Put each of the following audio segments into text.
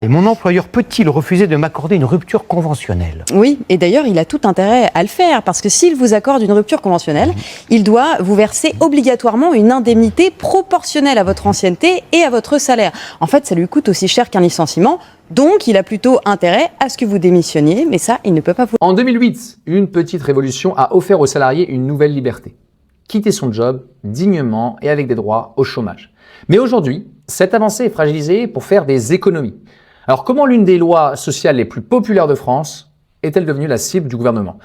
Et mon employeur peut-il refuser de m'accorder une rupture conventionnelle? Oui, et d'ailleurs, il a tout intérêt à le faire, parce que s'il vous accorde une rupture conventionnelle, il doit vous verser obligatoirement une indemnité proportionnelle à votre ancienneté et à votre salaire. En fait, ça lui coûte aussi cher qu'un licenciement, donc il a plutôt intérêt à ce que vous démissionniez, mais ça, il ne peut pas vous... En 2008, une petite révolution a offert aux salariés une nouvelle liberté. Quitter son job dignement et avec des droits au chômage. Mais aujourd'hui, cette avancée est fragilisée pour faire des économies. Alors comment l'une des lois sociales les plus populaires de France est-elle devenue la cible du gouvernement?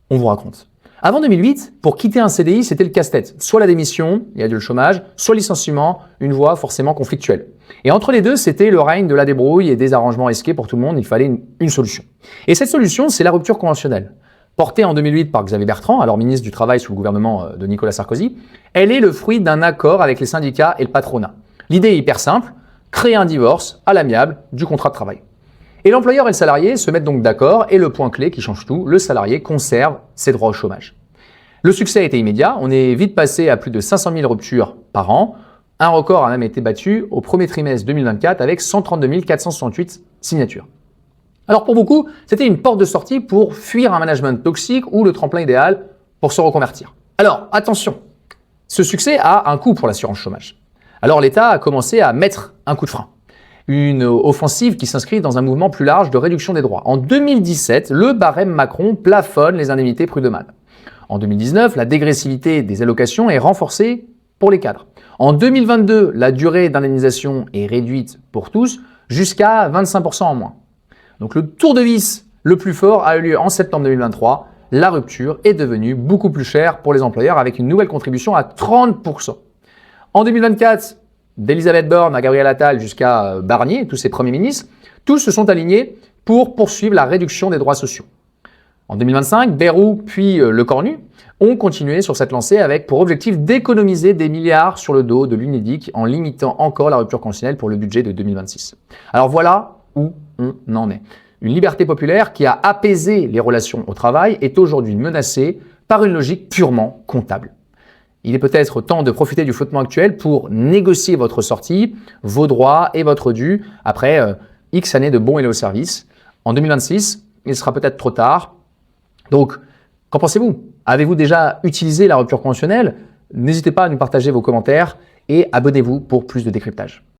On vous raconte. Avant 2008, pour quitter un CDI, c'était le casse-tête. Soit la démission, il y a du chômage, soit le licenciement, une voie forcément conflictuelle. Et entre les deux, c'était le règne de la débrouille et des arrangements risqués pour tout le monde, il fallait une solution. Et cette solution, c'est la rupture conventionnelle. Portée en 2008 par Xavier Bertrand, alors ministre du Travail sous le gouvernement de Nicolas Sarkozy, elle est le fruit d'un accord avec les syndicats et le patronat. L'idée est hyper simple, créer un divorce à l'amiable du contrat de travail. Et l'employeur et le salarié se mettent donc d'accord et le point clé qui change tout, le salarié conserve ses droits au chômage. Le succès a été immédiat, on est vite passé à plus de 500 000 ruptures par an. Un record a même été battu au premier trimestre 2024 avec 132 468 signatures. Alors pour beaucoup, c'était une porte de sortie pour fuir un management toxique ou le tremplin idéal pour se reconvertir. Alors attention, ce succès a un coût pour l'assurance chômage. Alors l'État a commencé à mettre un coup de frein. Une offensive qui s'inscrit dans un mouvement plus large de réduction des droits. En 2017, le barème Macron plafonne les indemnités prud'homales. En 2019, la dégressivité des allocations est renforcée pour les cadres. En 2022, la durée d'indemnisation est réduite pour tous jusqu'à 25% en moins. Donc le tour de vis le plus fort a eu lieu en septembre 2023. La rupture est devenue beaucoup plus chère pour les employeurs avec une nouvelle contribution à 30%. En 2024, d'Elisabeth Borne à Gabriel Attal jusqu'à Barnier, tous ses premiers ministres, tous se sont alignés pour poursuivre la réduction des droits sociaux. En 2025, Bayrou puis Le Cornu ont continué sur cette lancée avec pour objectif d'économiser des milliards sur le dos de l'Unédic en limitant encore la rupture conventionnelle pour le budget de 2026. Alors voilà où on en est. Une liberté populaire qui a apaisé les relations au travail est aujourd'hui menacée par une logique purement comptable. Il est peut-être temps de profiter du flottement actuel pour négocier votre sortie, vos droits et votre dû après X années de bons et loyaux services. En 2026, il sera peut-être trop tard. Donc, qu'en pensez-vous? Avez-vous déjà utilisé la rupture conventionnelle? N'hésitez pas à nous partager vos commentaires et abonnez-vous pour plus de décryptage.